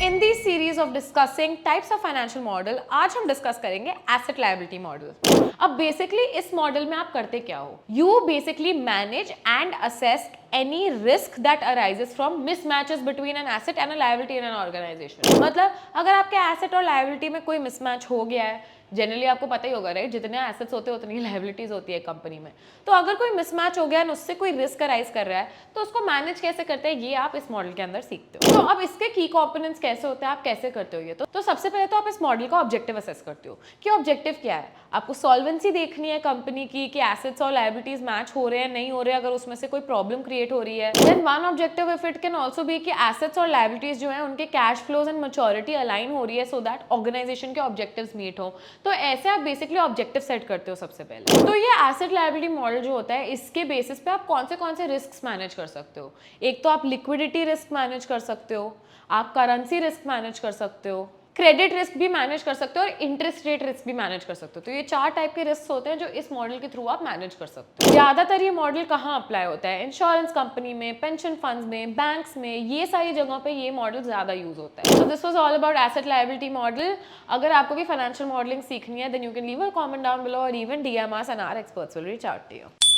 In the series of discussing types of financial model आज हम discuss करेंगे asset liability model. अब basically इस मॉडल में आप करते क्या हो, you basically manage and assess any risk that arises from mismatches between an asset and a liability in an organization। मतलब अगर आपके एसेट और लायबिलिटी में कोई मिसमैच हो गया है, जनरली आपको पता ही होगा राइट, जितने एसेट्स होते हैं उतनी लायबिलिटीज होती है कंपनी में, तो अगर कोई मिसमैच हो गया है उससे कोई रिस्क अराइज कर रहा है तो उसको मैनेज कैसे करते हैं ये आप इस मॉडल के अंदर सीखते हो। तो अब इसके की कंपोनेंट्स कैसे होते हैं, आप कैसे करते हो ये, तो सबसे पहले तो आप इस मॉडल का ऑब्जेक्टिव असेस करते हो कि ऑब्जेक्टिव क्या है। आपको सॉल्वेंसी देखनी है कंपनी की कि एसेट्स और लायबिलिटीज मैच हो रहे हैं नहीं हो रहे, अगर उसमें से कोई प्रॉब्लम क्रिएट हो रही है। Then one objective if it can also be कि एसेट्स और लायबिलिटीज जो है उनके cash flows and maturity align हो रही है सो दैट ऑर्गेनाइजेशन के ऑब्जेक्टिव्स मीट हो। तो ऐसे आप बेसिकली ऑब्जेक्टिव सेट करते हो सबसे पहले। तो ये एसेट लायबिलिटी मॉडल जो होता है इसके बेसिस पे आप कौन से रिस्क मैनेज कर सकते हो। एक तो आप लिक्विडिटी रिस्क मैनेज कर सकते हो, आप करेंसी रिस्क मैनेज कर सकते हो, क्रेडिट रिस्क भी मैनेज कर सकते हो और इंटरेस्ट रेट रिस्क भी मैनेज कर सकते हो। तो ये 4 टाइप के रिस्क होते हैं जो इस मॉडल के थ्रू आप मैनेज कर सकते हो। ज्यादातर ये मॉडल कहाँ अप्लाई होता है, इंश्योरेंस कंपनी में, पेंशन फंड्स में, बैंक्स में, ये सारी जगहों पे ये मॉडल ज्यादा यूज होता है। So this was all about asset liability model. अगर आपको भी फाइनेंशियल मॉडलिंग सीखनी है then you can leave a comment down below और even DM us and our experts will reach out to you.